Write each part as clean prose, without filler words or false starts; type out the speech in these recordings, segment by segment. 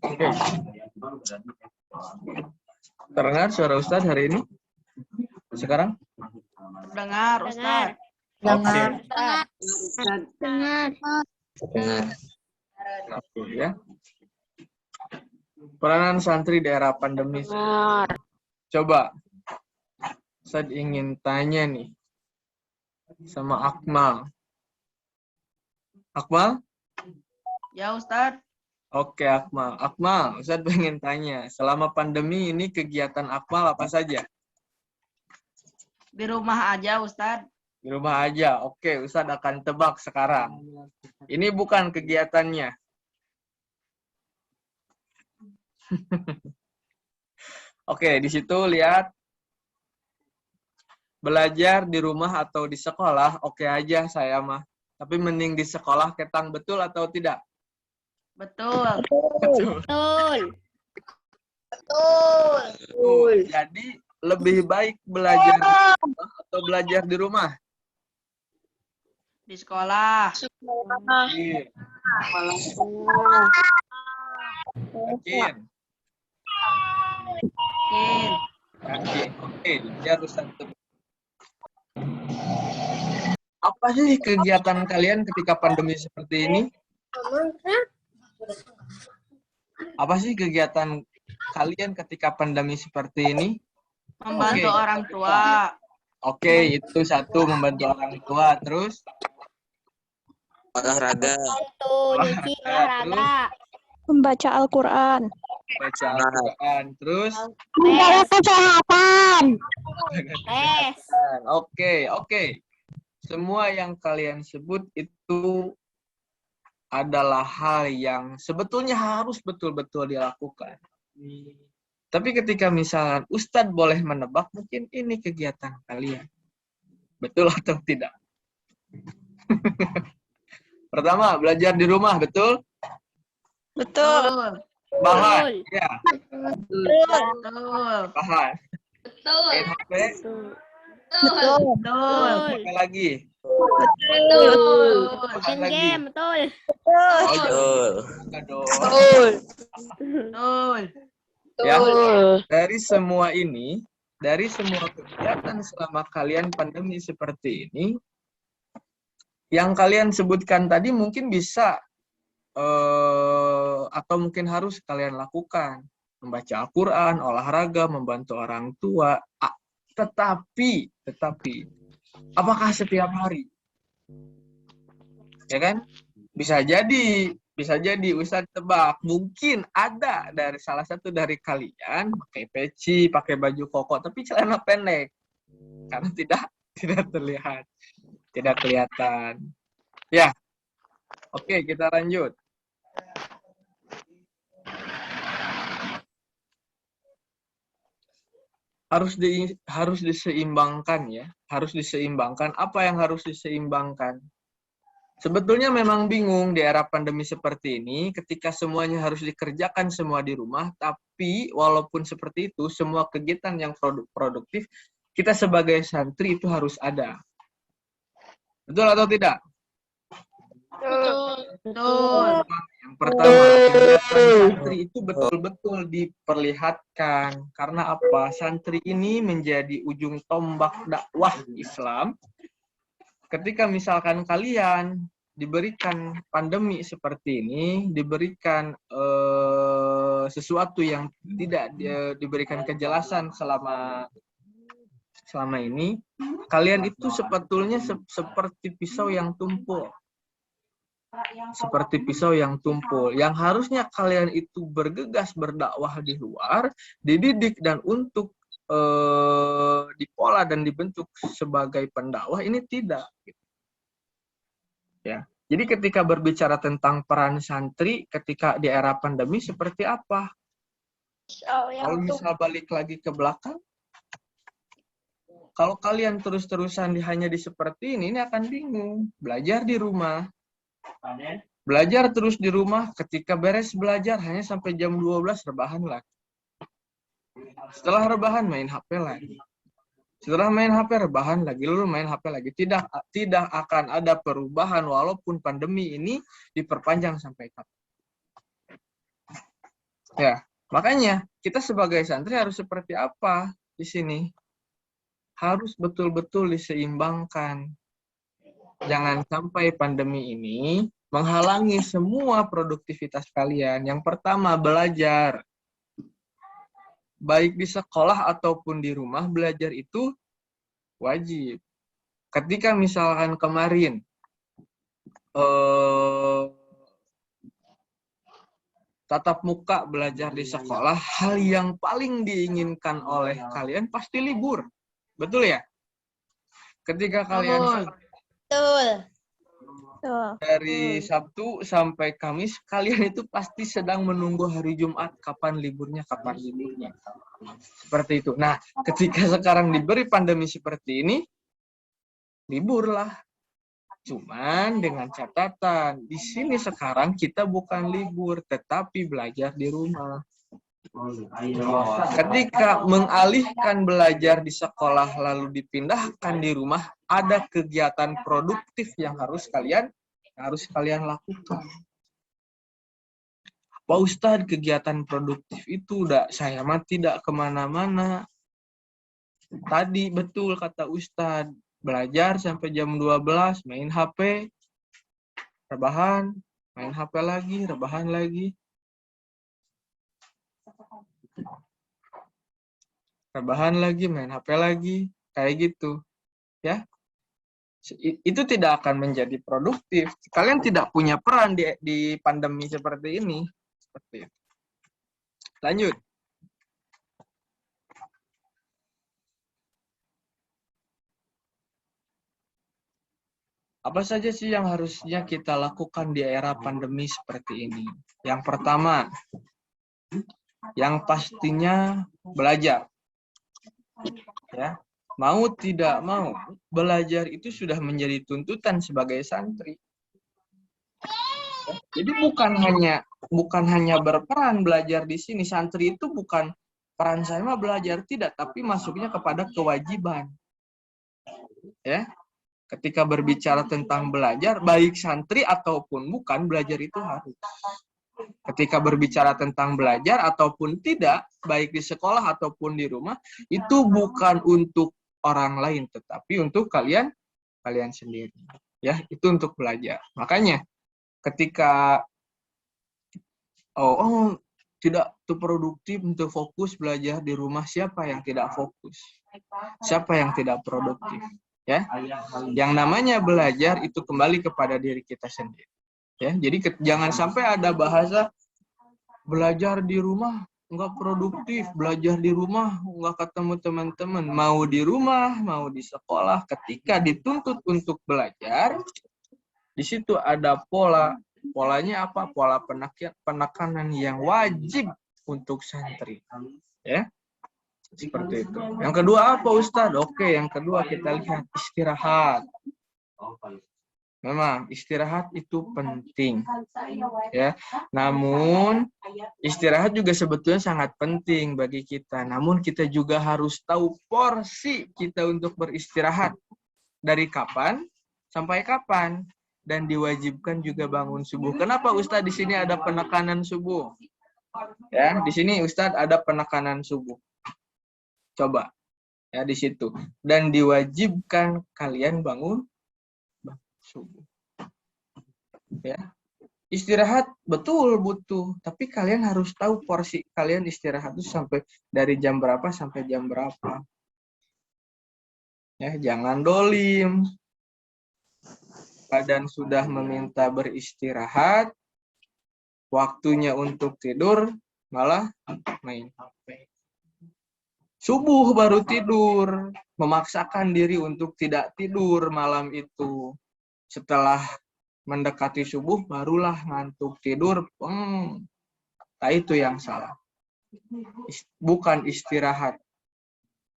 Oke. Terdengar suara Ustadz hari ini? Sekarang? Dengar, Ustaz. Oke. Dengar. Oke, ya. Peranan santri di era pandemi. Coba, saya ingin tanya nih sama Akmal. Akmal? Ya, Ustaz. Oke, Akmal. Akmal, Ustaz pengen tanya. Selama pandemi ini kegiatan Akmal apa saja? Di rumah aja, Ustaz. Di rumah aja. Oke, Ustaz akan tebak sekarang. Ini bukan kegiatannya. Oke, di situ lihat belajar di rumah atau di sekolah, oke aja saya mah. Tapi mending di sekolah ketang, betul atau tidak? Betul. Betul. Jadi lebih baik belajar di sekolah atau belajar di rumah? Di sekolah. Yakin. Yakin. Yakin. Yakin. Oke, biar Ustaz tebak. Apa sih kegiatan kalian ketika pandemi seperti ini? Apa sih kegiatan kalian ketika pandemi seperti ini? Membantu Oke. orang tua. Oke, itu satu, membantu orang tua. Terus? Olahraga. Nyuci olahraga. Membaca Al-Quran. Baca Al-Quran. Terus? Menjaga kesehatan. Tes. Oke. Semua yang kalian sebut itu adalah hal yang sebetulnya harus betul-betul dilakukan. Tapi ketika misalnya Ustadz boleh menebak, mungkin ini kegiatan kalian. Betul atau tidak? Pertama, belajar di rumah, betul? Betul. Bahan, ya. Betul. Bahan. Betul. Main HP, Betul. Betul. apa lagi? Betul. Bahan Main lagi. game, betul. Oh, Betul. jangan dong. Betul. Ya, dari semua ini, dari semua kegiatan selama kalian pandemi seperti ini, yang kalian sebutkan tadi mungkin bisa atau mungkin harus kalian lakukan. Membaca Al-Quran, olahraga, membantu orang tua. Tetapi, apakah setiap hari? Ya kan? Bisa jadi Ustadz tebak. Mungkin ada dari salah satu dari kalian pakai peci, pakai baju koko, tapi celana pendek. Karena tidak terlihat. Tidak kelihatan. Ya. Oke, kita lanjut. Harus diseimbangkan ya. Harus diseimbangkan. Apa yang harus diseimbangkan? Sebetulnya memang bingung di era pandemi seperti ini, ketika semuanya harus dikerjakan semua di rumah, tapi walaupun seperti itu, semua kegiatan yang produktif, kita sebagai santri itu harus ada. Betul atau tidak? Betul. Yang pertama, kegiatan santri itu betul-betul diperlihatkan. Karena apa? Santri ini menjadi ujung tombak dakwah Islam. Ketika misalkan kalian diberikan pandemi seperti ini, diberikan sesuatu yang tidak diberikan kejelasan selama ini, kalian itu sebetulnya seperti pisau yang tumpul. Seperti pisau yang tumpul. Yang harusnya kalian itu bergegas berdakwah di luar, dididik dan untuk dipola dan dibentuk sebagai pendakwah, ini tidak. Ya. Jadi ketika berbicara tentang peran santri ketika di era pandemi seperti apa? Kalau misal balik lagi ke belakang, kalau kalian terus-terusan hanya seperti ini akan bingung. Belajar di rumah. Belajar terus di rumah, ketika beres belajar hanya sampai jam 12 rebahan lagi. Setelah rebahan main HP lagi. Setelah main HP, rebahan lagi, lalu main HP lagi. Tidak akan ada perubahan walaupun pandemi ini diperpanjang sampai kapan. Ya, makanya kita sebagai santri harus seperti apa di sini? Harus betul-betul diseimbangkan. Jangan sampai pandemi ini menghalangi semua produktivitas kalian. Yang pertama, belajar. Baik di sekolah ataupun di rumah, belajar itu wajib. Ketika misalkan kemarin tatap muka belajar di sekolah, hal yang paling diinginkan oleh kalian pasti libur. Betul ya? Ketika kalian Betul. Betul. dari Sabtu sampai Kamis, kalian itu pasti sedang menunggu hari Jumat, kapan liburnya. Seperti itu. Nah, ketika sekarang diberi pandemi seperti ini, liburlah. Cuman dengan catatan, di sini sekarang kita bukan libur, tetapi belajar di rumah. Ketika mengalihkan belajar di sekolah lalu dipindahkan di rumah, ada kegiatan produktif yang harus kalian lakukan. Pak Ustadz, kegiatan produktif itu saya mah tidak kemana-mana. Tadi betul kata Ustadz, belajar sampai jam 12, main HP, rebahan, main HP lagi, rebahan lagi. Rebahan lagi, main HP lagi, kayak gitu. Ya. Itu tidak akan menjadi produktif. Kalian tidak punya peran di pandemi seperti ini. Seperti itu. Lanjut. Apa saja sih yang harusnya kita lakukan di era pandemi seperti ini? Yang pertama, yang pastinya belajar. Ya, mau tidak mau, belajar itu sudah menjadi tuntutan sebagai santri. Jadi bukan hanya berperan belajar di sini. Santri itu bukan peran saya mah belajar, tidak, tapi masuknya kepada kewajiban. Ya. Ketika berbicara tentang belajar, baik santri ataupun bukan, belajar itu harus. Ketika berbicara tentang belajar ataupun tidak, baik di sekolah ataupun di rumah, itu bukan untuk orang lain, tetapi untuk kalian sendiri. Ya, itu untuk belajar. Makanya ketika tidak produktif untuk fokus belajar di rumah, siapa yang tidak fokus? Siapa yang tidak produktif? Ya, yang namanya belajar itu kembali kepada diri kita sendiri. Ya, jadi jangan sampai ada bahasa belajar di rumah nggak produktif, belajar di rumah nggak ketemu teman-teman. Mau di rumah, mau di sekolah, ketika dituntut untuk belajar, di situ ada pola. Polanya apa? Pola penekanan yang wajib untuk santri. Ya, seperti itu. Yang kedua apa, Ustadz? Oke, yang kedua kita lihat istirahat. Memang istirahat itu penting, ya. Namun istirahat juga sebetulnya sangat penting bagi kita. Namun kita juga harus tahu porsi kita untuk beristirahat. Dari kapan sampai kapan, dan diwajibkan juga bangun subuh. Kenapa Ustadz di sini ada penekanan subuh? Ya, di sini Ustadz ada penekanan subuh. Coba ya di situ. Dan diwajibkan kalian bangun subuh. Ya. Istirahat betul butuh, tapi kalian harus tahu porsi kalian istirahat itu sampai dari jam berapa sampai jam berapa. Ya, jangan dolim. Badan sudah meminta beristirahat, waktunya untuk tidur malah main HP. Subuh baru tidur, memaksakan diri untuk tidak tidur malam itu. Setelah mendekati subuh barulah ngantuk tidur. Nah, itu yang salah. Bukan istirahat.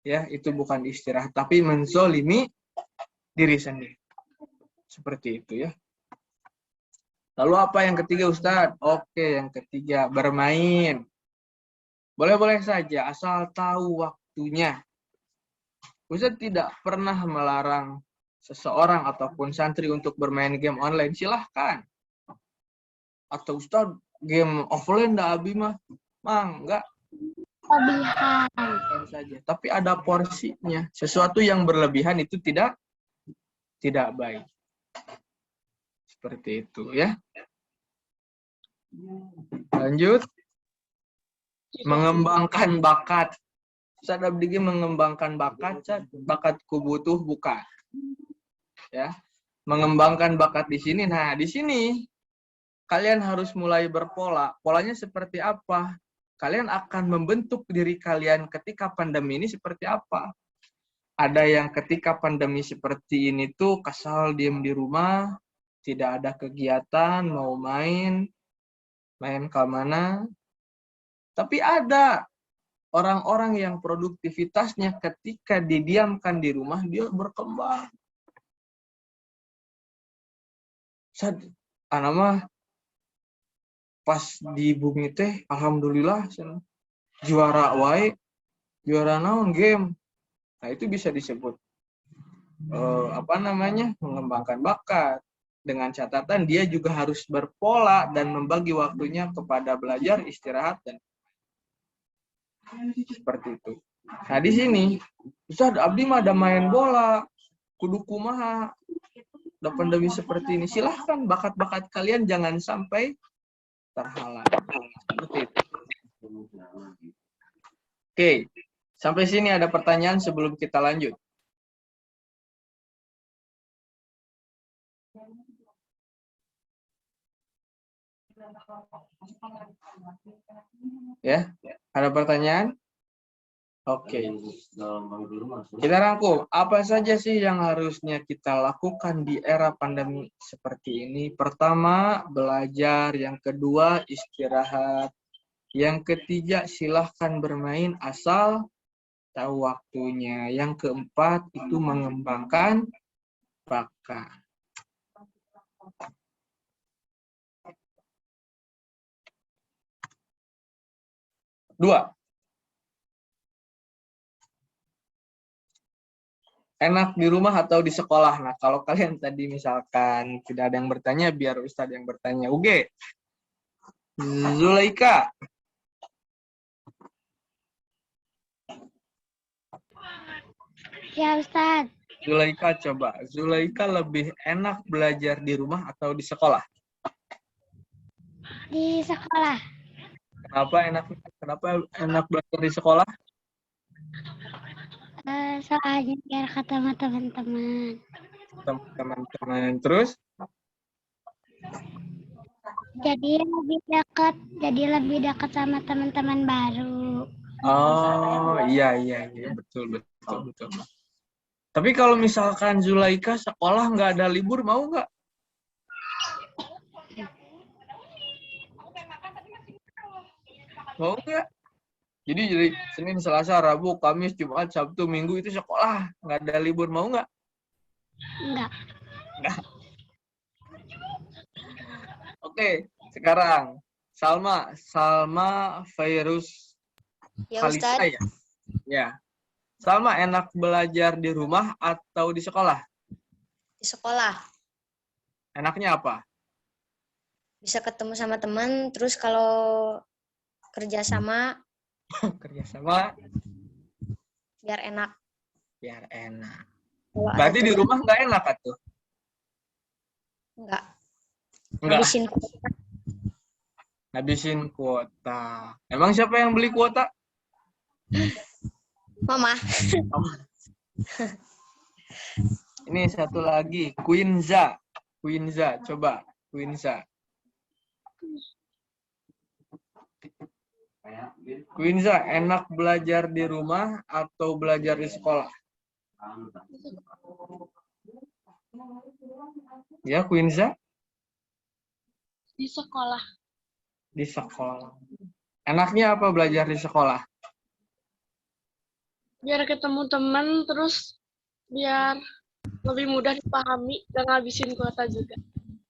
Ya, itu bukan istirahat, tapi menzolimi diri sendiri. Seperti itu ya. Lalu apa yang ketiga, Ustadz? Oke, yang ketiga bermain. Boleh-boleh saja, asal tahu waktunya. Ustadz tidak pernah melarang seseorang ataupun santri untuk bermain game online. Silahkan. Atau Ustadz, game offline dah abi mah. Mang, enggak. Kelebihan. Bukan saja. Tapi ada porsinya. Sesuatu yang berlebihan itu tidak baik. Seperti itu ya. Lanjut. Mengembangkan bakat. Ustaz abdi ge mengembangkan bakat, bakatku butuh bukan. Ya. Mengembangkan bakat di sini. Nah, di sini kalian harus mulai berpola. Polanya seperti apa? Kalian akan membentuk diri kalian ketika pandemi ini seperti apa? Ada yang ketika pandemi seperti ini tuh kasal diem di rumah, tidak ada kegiatan, mau main ke mana. Tapi ada orang-orang yang produktivitasnya ketika didiamkan di rumah, dia berkembang. Mah pas di bumi teh, alhamdulillah, juara wae, juara naon game. Nah, itu bisa disebut mengembangkan bakat. Dengan catatan dia juga harus berpola dan membagi waktunya kepada belajar, istirahat, dan seperti itu. Nah, di sini Ustaz abdi mah ada main bola, kudu kumaha. Udah pandemi seperti ini, silahkan bakat-bakat kalian jangan sampai terhalang. Seperti itu. Oke, sampai sini ada pertanyaan sebelum kita lanjut. Ya, ada pertanyaan? Oke. Kita rangkum, apa saja sih yang harusnya kita lakukan di era pandemi seperti ini? Pertama, belajar. Yang kedua, istirahat. Yang ketiga, silahkan bermain asal tahu waktunya. Yang keempat, itu mengembangkan bakat. Dua. Enak di rumah atau di sekolah? Nah, kalau kalian tadi misalkan tidak ada yang bertanya, biar Ustadz yang bertanya. Uge. Zulaika. Ya Ustaz. Zulaika coba. Zulaika lebih enak belajar di rumah atau di sekolah? Di sekolah. Kenapa enak belajar di sekolah? Soalnya biar ketemu teman-teman. Teman-teman. Terus? Jadi lebih dekat sama teman-teman baru. Oh, iya. Betul. Tapi kalau misalkan Zulaika sekolah nggak ada libur, mau nggak? Mau nggak? Jadi Senin, Selasa, Rabu, Kamis, Jumat, Sabtu, Minggu itu sekolah. Nggak ada libur, mau nggak? Enggak. Oke, sekarang Salma Virus Ya Kalisa Ustadz, ya? Ya. Salma enak belajar di rumah atau di sekolah? di sekolah Enaknya apa? bisa ketemu sama teman, terus kalau kerja sama Kerjasama biar enak. biar enak. Kalau ada Berarti di tugas, rumah nggak enak atuh? enggak. Enggak. Habisin Habisin kuota. Emang siapa yang beli kuota? Mama. Ini satu lagi, Quinza, coba Quinza. Quinza, enak belajar di rumah atau belajar di sekolah? Ya, Quinza? Di sekolah. Di sekolah. Enaknya apa belajar di sekolah? Biar ketemu teman, terus biar lebih mudah dipahami dan ngabisin kuota juga.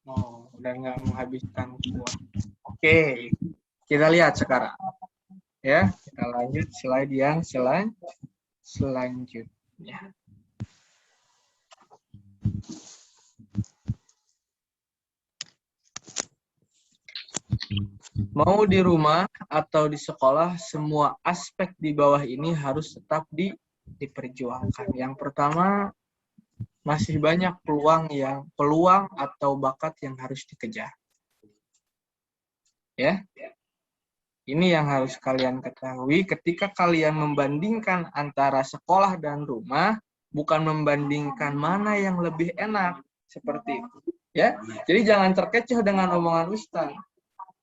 Oh, udah nggak menghabiskan kuota. Oke, kita lihat sekarang. Ya, kita lanjut slide yang selanjutnya. Ya. Mau di rumah atau di sekolah, semua aspek di bawah ini harus tetap diperjuangkan. Yang pertama, masih banyak peluang atau bakat yang harus dikejar. Ya. Ini yang harus kalian ketahui ketika kalian membandingkan antara sekolah dan rumah, bukan membandingkan mana yang lebih enak, seperti itu. Ya. Jadi jangan terkecoh dengan omongan Ustaz.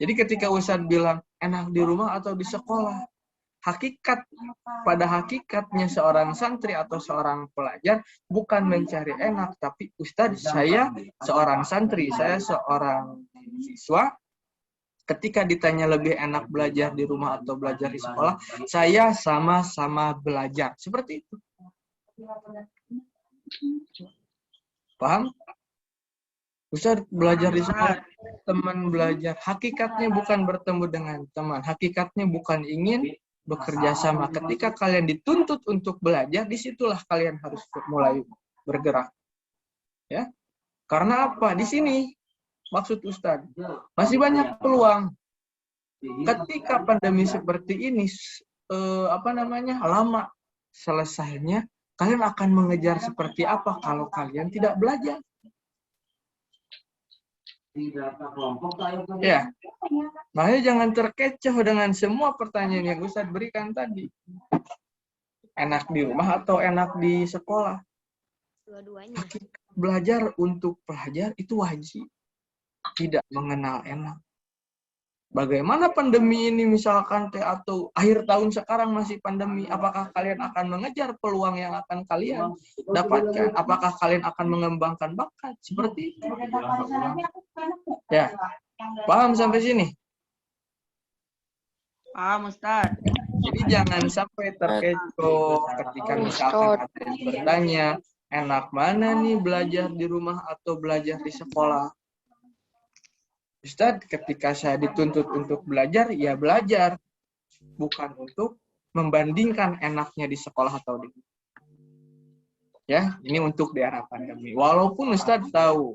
Jadi ketika Ustaz bilang enak di rumah atau di sekolah, pada hakikatnya seorang santri atau seorang pelajar bukan mencari enak, tapi Ustaz, saya seorang santri, saya seorang siswa, ketika ditanya lebih enak belajar di rumah atau belajar di sekolah, saya sama-sama belajar. Seperti itu. Paham? Ustaz, belajar di sekolah, teman belajar. Hakikatnya bukan bertemu dengan teman. Hakikatnya bukan ingin bekerja sama. Ketika kalian dituntut untuk belajar, disitulah kalian harus mulai bergerak. Ya, karena apa? Di sini maksud Ustaz, masih banyak peluang. Ketika pandemi seperti ini, lama selesainya, kalian akan mengejar seperti apa kalau kalian tidak belajar? Ya, makanya jangan terkecoh dengan semua pertanyaan yang Ustaz berikan tadi. Enak di rumah atau enak di sekolah? Dua-duanya. Belajar untuk pelajar itu wajib. Tidak mengenal enak. Bagaimana pandemi ini misalkan atau akhir tahun sekarang masih pandemi, apakah kalian akan mengejar peluang yang akan kalian dapatkan? Apakah kalian akan mengembangkan bakat? Seperti itu. Ya, paham sampai sini? Paham, Ustaz. Jadi jangan sampai terkecoh ketika misalkan ada yang bertanya, enak mana nih belajar di rumah atau belajar di sekolah? Ustaz, ketika saya dituntut untuk belajar, ya belajar. Bukan untuk membandingkan enaknya di sekolah atau di rumah. Ya, ini untuk di era pandemi. Walaupun Ustaz tahu,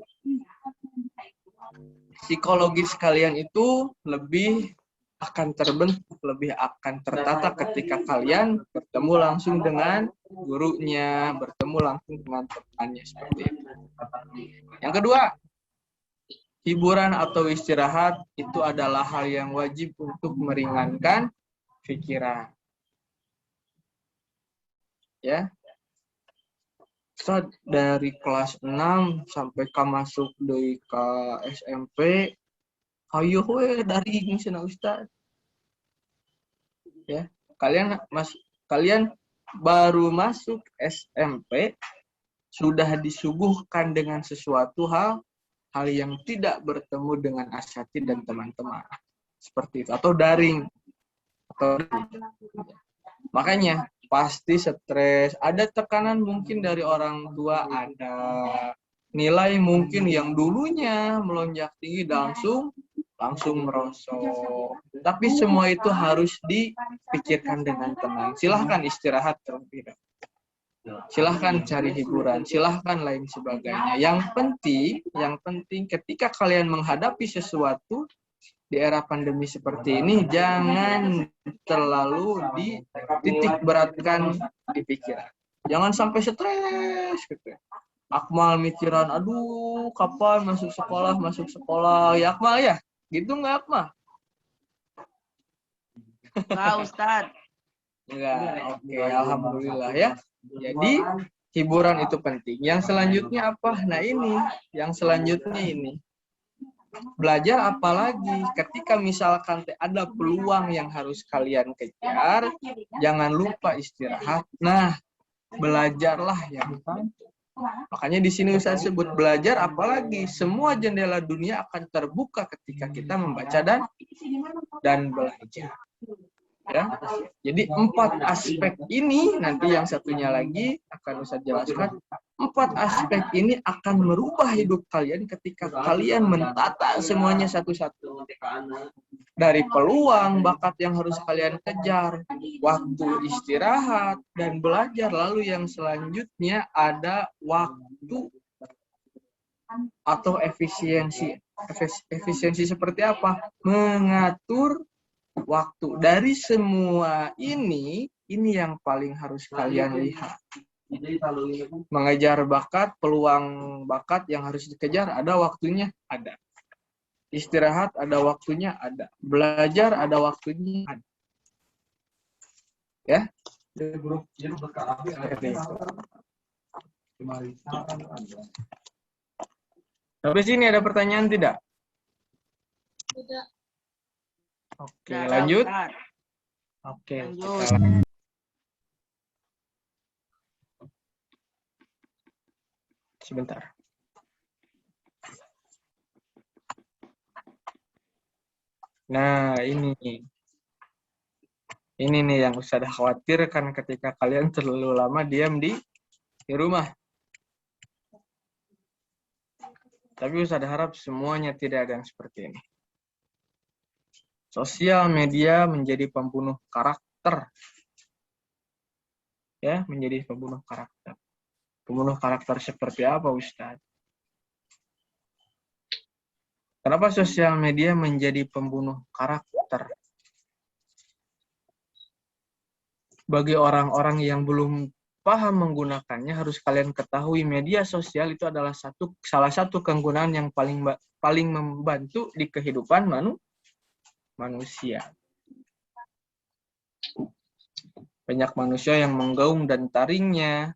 psikologis kalian itu lebih akan terbentuk, lebih akan tertata ketika kalian bertemu langsung dengan gurunya, bertemu langsung dengan temannya, seperti itu. Yang kedua, hiburan atau istirahat itu adalah hal yang wajib untuk meringankan pikiran. Ya. Ustaz, dari kelas 6 sampai masuk ke SMP, ayo dari ini sana Ustaz. Ya, kalian baru masuk SMP sudah disuguhkan dengan sesuatu hal yang tidak bertemu dengan asatidz dan teman-teman. Seperti itu. Atau daring. Makanya pasti stres. Ada tekanan mungkin dari orang tua, ada nilai mungkin yang dulunya melonjak tinggi langsung merosot. Tapi semua itu harus dipikirkan dengan tenang. Silahkan istirahat terlebih dahulu. Silahkan cari hiburan, silahkan lain sebagainya. Yang penting ketika kalian menghadapi sesuatu di era pandemi seperti ini, jangan terlalu dititik beratkan di pikiran. Jangan sampai stres gitu. Akmal mikiran, aduh kapan masuk sekolah. Ya Akmal ya? Gitu nggak Akmal? Enggak, Ustaz. Enggak, oke, alhamdulillah ya. Jadi hiburan itu penting. Yang selanjutnya apa? Nah ini, yang selanjutnya ini. Belajar apalagi ketika misalkan ada peluang yang harus kalian kejar, jangan lupa istirahat. Nah, belajarlah yang penting. Makanya di sini saya sebut belajar apalagi semua jendela dunia akan terbuka ketika kita membaca dan belajar. Ya. Jadi 4 aspek ini, nanti yang satunya lagi akan saya jelaskan. 4 aspek ini akan merubah hidup kalian ketika kalian mentata semuanya satu-satu. dari peluang, bakat yang harus kalian kejar, waktu istirahat, dan belajar. Lalu yang selanjutnya ada waktu atau efisiensi. Efisiensi seperti apa? Mengatur waktu. Dari semua ini yang paling harus kalian lihat. Mengejar bakat, peluang bakat yang harus dikejar, ada waktunya? Ada. Istirahat ada waktunya? Ada. Belajar ada waktunya? Ada. Ya? Sampai sini ada pertanyaan tidak? Tidak. Oke, Tidak ada, lanjut. Ustaz. Oke, Lanjut. kita lanjut. Sebentar. Nah, ini nih yang Ustaz khawatirkan ketika kalian terlalu lama diam di rumah. Tapi Ustaz harap semuanya tidak ada yang seperti ini. Sosial media menjadi pembunuh karakter. Ya, menjadi pembunuh karakter. Pembunuh karakter seperti apa, Ustaz? Kenapa sosial media menjadi pembunuh karakter? Bagi orang-orang yang belum paham menggunakannya, harus kalian ketahui media sosial itu adalah salah satu kegunaan yang paling membantu di kehidupan manusia. Banyak manusia yang menggaung dan taringnya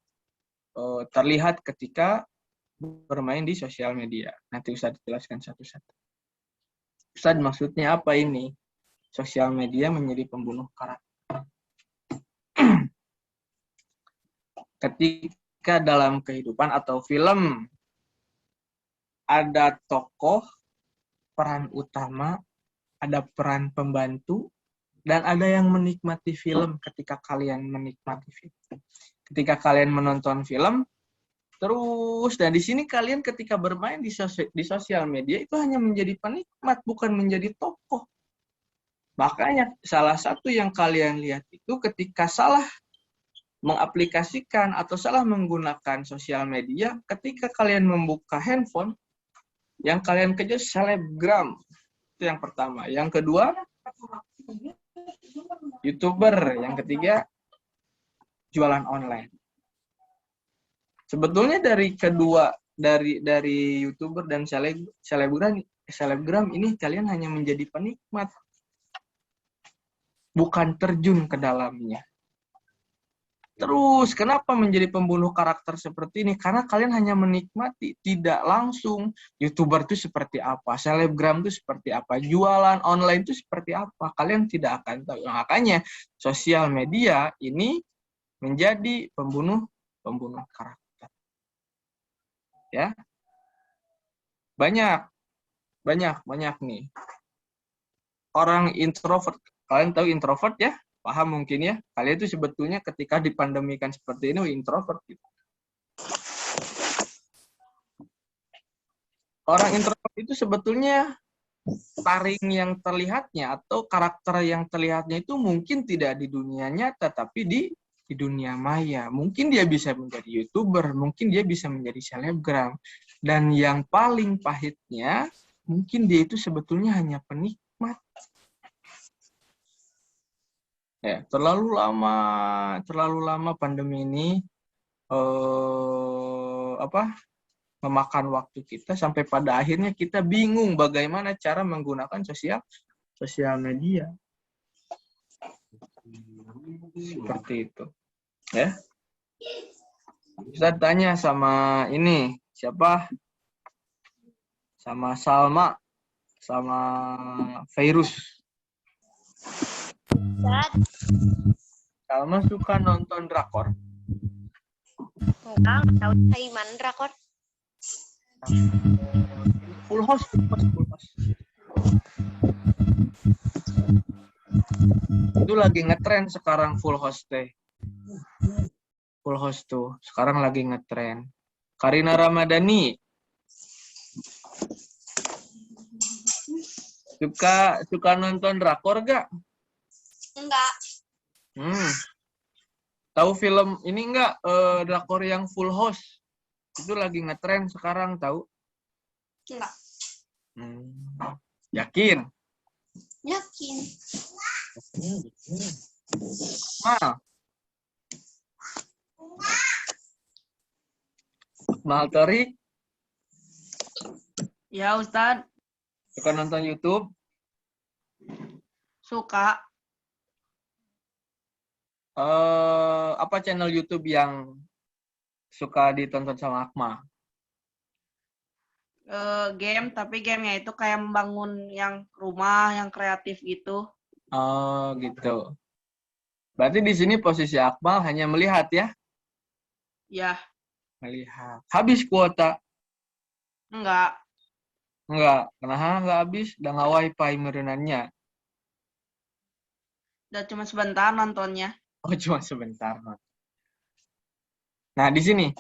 terlihat ketika bermain di sosial media. Nanti Ustaz jelaskan satu-satu. Ustaz, maksudnya apa ini? Sosial media menjadi pembunuh karakter. Ketika dalam kehidupan atau film ada tokoh, peran utama, ada peran pembantu, dan ada yang menikmati film ketika kalian menikmati film. Ketika kalian menonton film, terus, dan di sini kalian ketika bermain di sosial media itu hanya menjadi penikmat, bukan menjadi tokoh. Makanya salah satu yang kalian lihat itu ketika salah mengaplikasikan atau salah menggunakan sosial media, ketika kalian membuka handphone, yang kalian kejar selebgram. Itu yang pertama. Yang kedua, YouTuber. Yang ketiga, jualan online. Sebetulnya dari YouTuber dan selebgram ini kalian hanya menjadi penikmat, bukan terjun ke dalamnya. Terus kenapa menjadi pembunuh karakter seperti ini? Karena kalian hanya menikmati, tidak langsung YouTuber itu seperti apa, selebgram itu seperti apa, jualan online itu seperti apa. Kalian tidak akan tahu. Makanya sosial media ini menjadi pembunuh karakter. Ya, banyak nih orang introvert. Kalian tahu introvert ya? Paham mungkin ya? Kalian itu sebetulnya ketika dipandemikan seperti ini introvert gitu. Orang introvert itu sebetulnya taring yang terlihatnya atau karakter yang terlihatnya itu mungkin tidak di dunia nyata, tapi di dunia maya. Mungkin dia bisa menjadi YouTuber, mungkin dia bisa menjadi selebgram. Dan yang paling pahitnya, mungkin dia itu sebetulnya hanya penikmat. Ya, terlalu lama pandemi ini memakan waktu kita sampai pada akhirnya kita bingung bagaimana cara menggunakan sosial media. Seperti itu. Ya. Kita tanya sama ini, siapa? Sama Salma, sama Virus. Salma suka nonton drakor? Enggak tahu Taiman drakor. Full house. Itu lagi ngetren sekarang full house teh. Full house tuh sekarang lagi ngetren. Karina Ramadhani. Suka nonton drakor gak? Enggak. Tahu film ini enggak, drakor yang Full House? Itu lagi ngetren sekarang, tahu? Enggak. Yakin? Yakin. Mal Torik, Ya, Ustadz. suka nonton YouTube? Suka. Apa channel YouTube yang suka ditonton sama Akmal? Game, tapi gamenya itu kayak membangun yang rumah, yang kreatif gitu. Oh, gitu. Berarti di sini posisi Akmal hanya melihat ya? Ya, Melihat. Habis kuota? enggak. Enggak. Kenapa enggak habis? Udah nggak wifi merenannya. Udah cuma sebentar nontonnya. Oh, cuma sebentar. Nah, di sini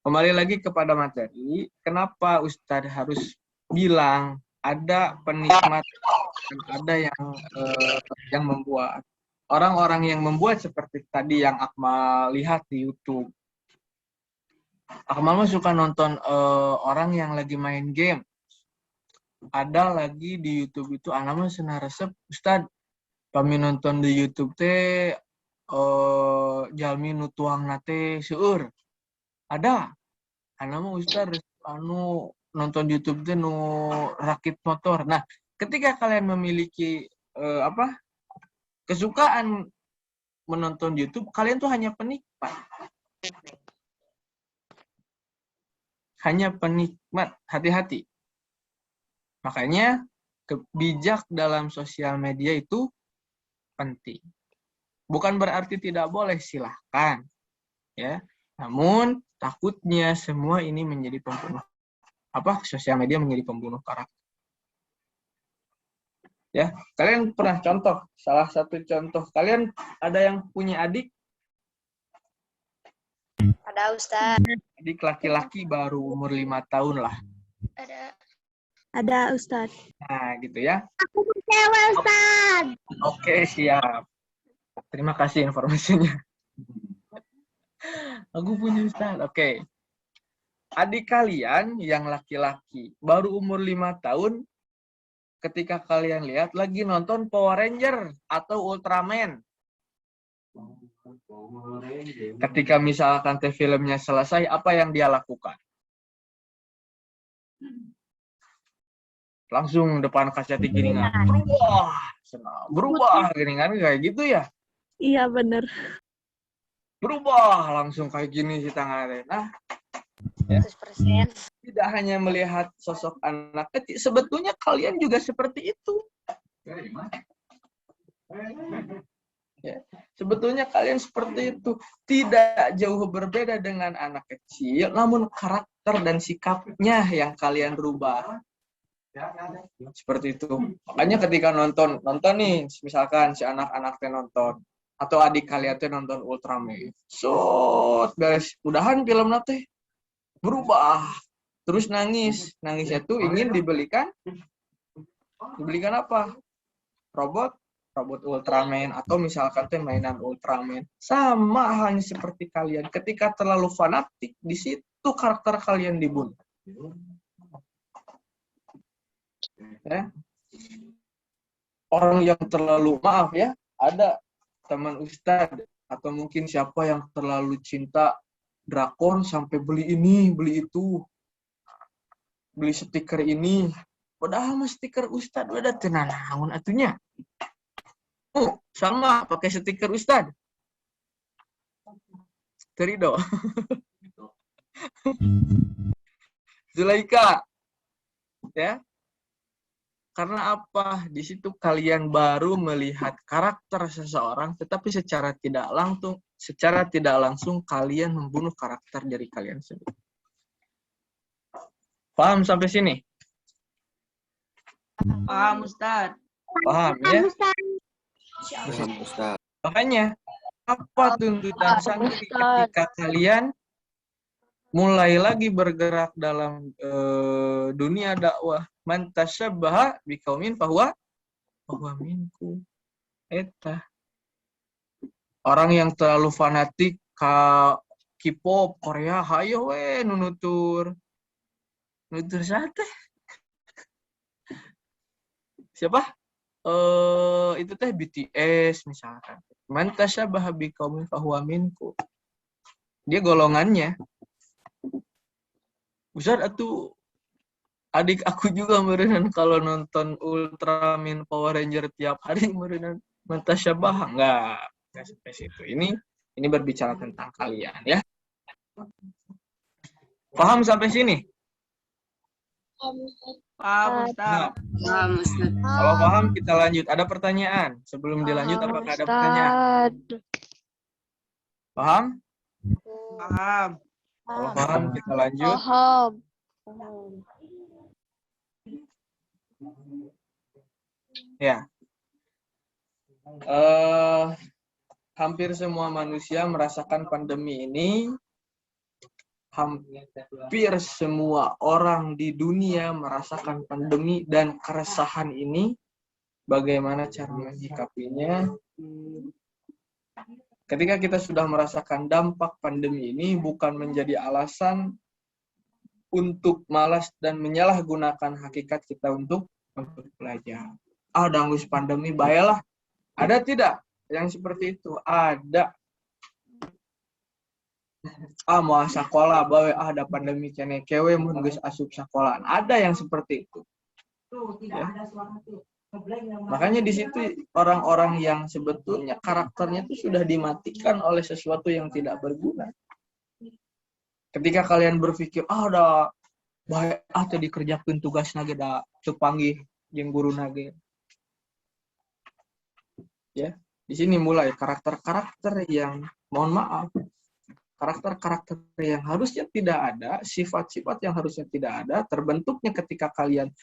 kembali lagi kepada materi. Kenapa Ustadz harus bilang ada penikmat dan ada yang membuat. Orang-orang yang membuat seperti tadi yang Akmal lihat di YouTube. Akmal mah suka nonton orang yang lagi main game. Ada lagi di YouTube itu anaknya senang resep, Ustadz. Kami nonton di YouTube teh jalmi nu tuang nate seueur. Ada. Anaknya Ustadz anu nonton YouTube teh nu rakit motor. Nah, ketika kalian memiliki kesukaan menonton YouTube, kalian tuh hanya penikmat. Hanya penikmat, hati-hati. Makanya bijak dalam sosial media itu penting. Bukan berarti tidak boleh, silahkan. Ya. Namun takutnya semua ini menjadi pembunuh. Sosial media menjadi pembunuh karakter. Ya, kalian pernah contoh, salah satu contoh, kalian ada yang punya adik? Ada, Ustadz. Adik laki-laki baru umur 5 tahun lah. Ada, Ustadz. Nah, gitu ya. Aku cewek, Ustaz. Oke, siap. Terima kasih informasinya. Aku punya Ustaz. Oke. Adik kalian yang laki-laki baru umur 5 tahun, ketika kalian lihat lagi nonton Power Ranger atau Ultraman. Ketika misalkan filmnya selesai, apa yang dia lakukan? Langsung depan kaca giringan. Berubah giringan kayak gitu ya? Iya, bener. Berubah langsung kayak gini si tangannya. Nah, ya. 100%. Tidak hanya melihat sosok anak kecil, sebetulnya kalian juga seperti itu. Ya. Sebetulnya kalian seperti itu. Tidak jauh berbeda dengan anak kecil, namun karakter dan sikapnya yang kalian rubah. Seperti itu. Makanya ketika nonton nih, misalkan si anak-anak teh nonton atau adik kalian teh nonton Ultraman. Beres, udahan film teh berubah. Terus nangis. Nangisnya tuh ingin dibelikan apa? Robot Ultraman atau misalkan teh mainan Ultraman. Sama halnya seperti kalian. Ketika terlalu fanatik, di situ karakter kalian dibunuh. Ya. Orang yang terlalu, maaf ya, ada teman Ustadz atau mungkin siapa yang terlalu cinta drakor sampai beli ini, beli itu, beli stiker ini, padahal mah stiker Ustadz udah tenan naon atunya. Sama pakai stiker Ustadz. Terido. Zulaika. Ya. Karena apa? Di situ kalian baru melihat karakter seseorang, tetapi secara tidak langsung kalian membunuh karakter dari kalian sendiri. Paham sampai sini? Paham, Ustadz. Paham ya? Paham, Ustaz. Makanya apa tuntutan santri ketika kalian mulai lagi bergerak dalam dunia dakwah. Man tasyabbaha biqaumin fahuwa minkum. Eta. Orang yang terlalu fanatik ka K-pop Korea, hayo we nunutur. Nutur sate. Siapa? Itu teh BTS misalkan. Man tasyabbaha biqaumin fahuwa minkum. Dia golongannya. Ustaz, atuh adik aku juga meureun kalau nonton Ultraman Power Ranger tiap hari meureun mentasyabah. Enggak sampai situ. Ini berbicara tentang kalian ya. Paham sampai sini? Paham, Ustaz. Kalau paham kita lanjut. Ada pertanyaan? Sebelum dilanjut apakah ada pertanyaan? Paham? Paham. Kalau paham kita lanjut. Paham. Ya. Hampir semua manusia merasakan pandemi ini. Hampir semua orang di dunia merasakan pandemi dan keresahan ini. Bagaimana cara menyikapinya? Ketika kita sudah merasakan dampak pandemi ini, bukan menjadi alasan untuk malas dan menyalahgunakan hakikat kita untuk belajar. Danggus pandemi, bayalah. Ada tidak yang seperti itu? Ada. Mau sekolah, bawe ada pandemi kene kewe mun geus asup sekolah. Ada yang seperti itu. Ya. Makanya di situ orang-orang yang sebetulnya karakternya itu sudah dimatikan oleh sesuatu yang tidak berguna. Ketika kalian berpikir, udah bae teh dikerjakeun tugasna ge da teu panggih jeung guruna ge. Ya, di sini mulai karakter-karakter yang mohon maaf, karakter-karakter yang harusnya tidak ada, sifat-sifat yang harusnya tidak ada, terbentuknya ketika kalian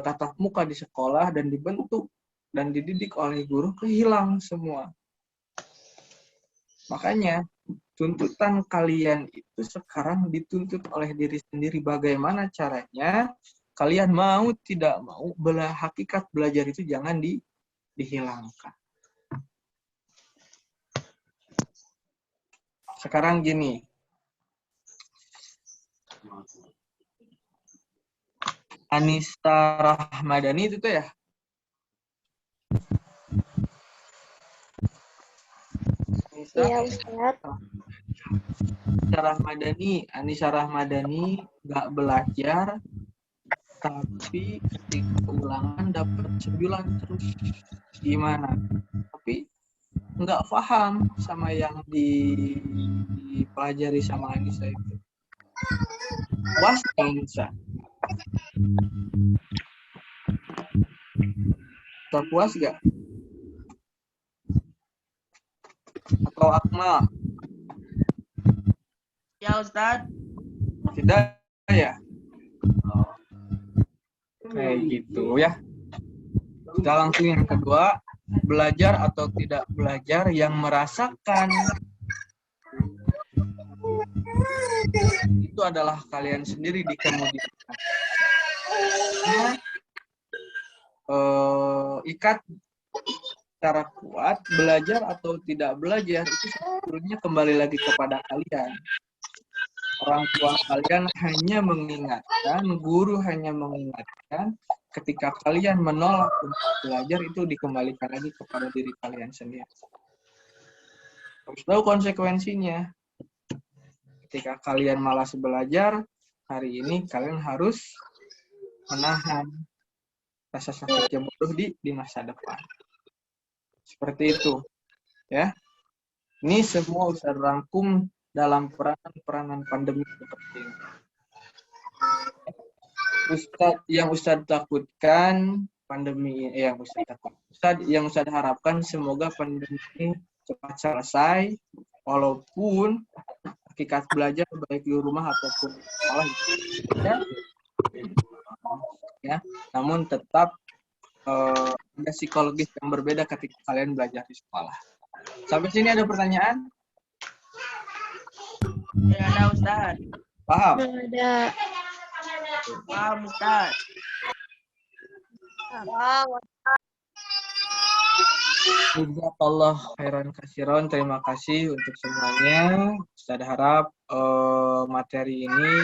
tatap muka di sekolah dan dibentuk dan dididik oleh guru, kehilang semua. Makanya tuntutan kalian itu sekarang dituntut oleh diri sendiri. Bagaimana caranya kalian mau tidak mau hakikat belajar itu jangan dihilangkan. Sekarang gini, Anissa Rahmadani itu tuh ya. Iya, Ustaz. Anissa Rahmadani nggak belajar, tapi ketika ulangan dapat 9 terus. Gimana? Tapi nggak paham sama yang dipelajari sama Anissa itu. Puas nggak Anissa? Puas nggak? Atau Akmal? Ya, Ustaz. Tidak ya? Kayak gitu ya. Kita langsung yang kedua. Belajar atau tidak belajar yang merasakan itu adalah kalian sendiri di kemudian hari. Ikat secara kuat, belajar atau tidak belajar itu sebetulnya kembali lagi kepada kalian. Orang tua kalian hanya mengingatkan, guru hanya mengingatkan. Ketika kalian menolak untuk belajar, itu dikembalikan lagi kepada diri kalian sendiri. Harus tahu konsekuensinya. Ketika kalian malas belajar, hari ini kalian harus menahan rasa sakit yang bodoh di masa depan. Seperti itu. Ya. Ini semua Ustaz rangkum dalam peranan pandemi seperti ini. Yang Ustaz takutkan pandemi ini, yang Ustaz harapkan semoga pandemi ini cepat selesai, walaupun hakikat belajar baik di rumah ataupun di sekolah ya, namun tetap ada psikologis yang berbeda ketika kalian belajar di sekolah. Sampai sini ada pertanyaan? Tidak ada Ustaz. Paham? Ada. Paham Ustaz. Jazakallah khairan kasiron. Terima kasih untuk semuanya. Ustaz harap materi ini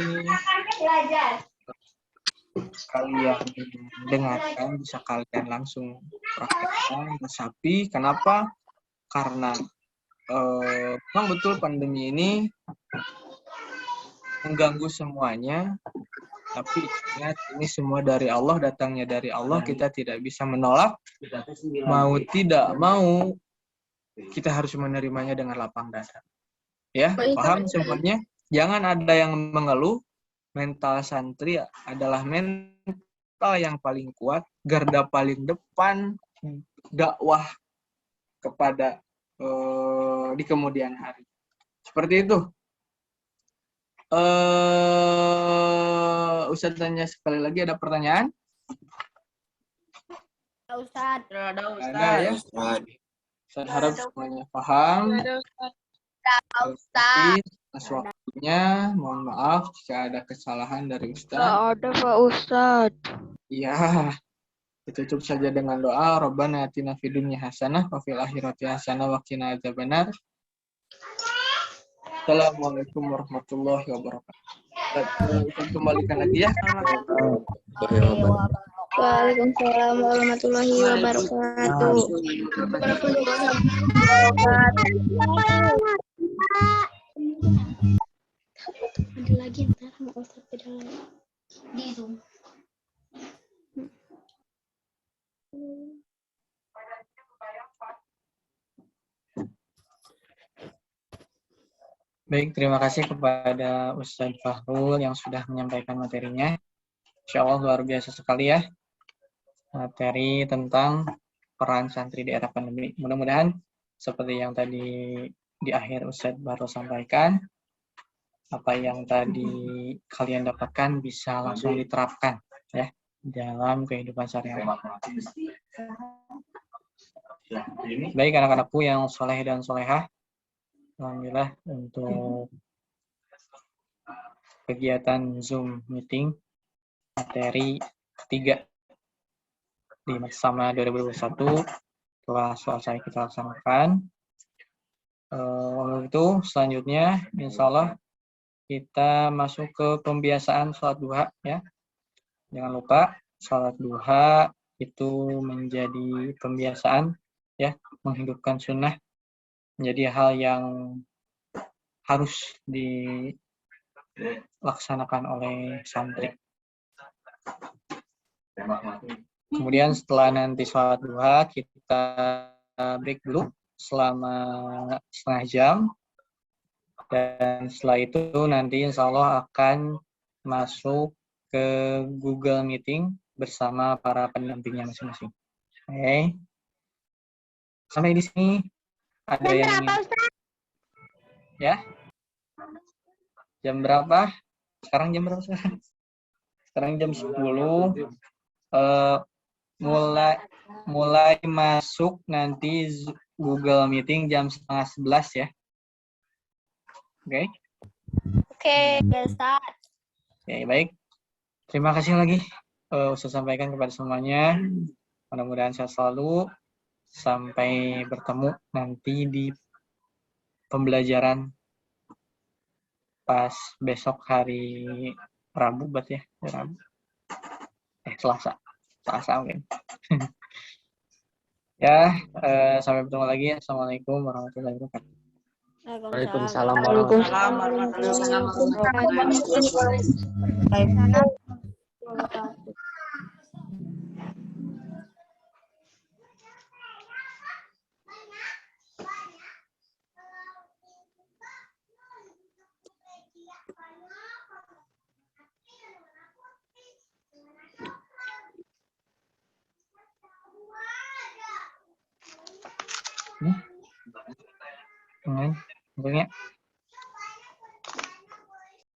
kalian dengarkan, bisa kalian langsung praktekkan, resapi. Kenapa? Karena memang betul pandemi ini mengganggu semuanya, tapi ingat ini semua dari Allah, datangnya dari Allah, kita tidak bisa menolak. Mau tidak mau, kita harus menerimanya dengan lapang dada. Ya, paham semuanya? Jangan ada yang mengeluh. Mental santri adalah mental yang paling kuat, garda paling depan dakwah kepada di kemudian hari. Seperti itu. Ustaz tanya sekali lagi, ada pertanyaan? Ustaz. Tidak ada Ada Ustaz. ya? Ustaz harap semuanya paham. Ada Ustaz. Tapi atas waktunya, mohon maaf jika ada kesalahan dari Ustaz. Ada Pak Ustadz. Iya. Ditutup saja dengan doa. Rabbana atina fid dunya hasanah wa fil akhirati hasanah wa qina adzabannar. Assalamualaikum warahmatullahi wabarakatuh. Kita kembalikan lagi ya. Waalaikumsalam warahmatullahi wabarakatuh. Ada lagi ntar sama Ustadz beda lagi. Di Zoom. Baik, terima kasih kepada Ustadz Fahrul yang sudah menyampaikan materinya. Insya Allah luar biasa sekali ya. Materi tentang peran santri di era pandemi. Mudah-mudahan seperti yang tadi di akhir Ustadz baru sampaikan, apa yang tadi kalian dapatkan bisa langsung diterapkan ya dalam kehidupan sehari-hari. Baik anak-anakku yang soleh dan solehah, alhamdulillah untuk kegiatan Zoom meeting materi ketiga di Maksama 2021 telah selesai kita laksanakan. Itu selanjutnya insya Allah kita masuk ke pembiasaan sholat duha ya. Jangan lupa sholat duha itu menjadi pembiasaan ya, menghidupkan sunnah menjadi hal yang harus dilaksanakan oleh santri. Kemudian setelah nanti sholat duha kita break dulu selama setengah jam. Dan setelah itu nanti insya Allah akan masuk ke Google Meeting bersama para pendampingnya masing-masing. Oke. Sampai di sini ada yang ingin... Ya? Jam berapa? Sekarang jam berapa? Sekarang jam 10. Mulai masuk nanti Google Meeting jam 10:30 ya. Oke. Oke, Ustaz. Oke, baik. Terima kasih lagi Ustaz sampaikan kepada semuanya. Mudah-mudahan sehat selalu. Sampai bertemu nanti di pembelajaran pas besok hari Rabu, berarti ya. Rabu. Selasa. Selasa mungkin. Ya, sampai bertemu lagi. Assalamualaikum warahmatullahi wabarakatuh. Waalaikumsalam Waalaikumsalam warahmatullahi wabarakatuh. Untungnya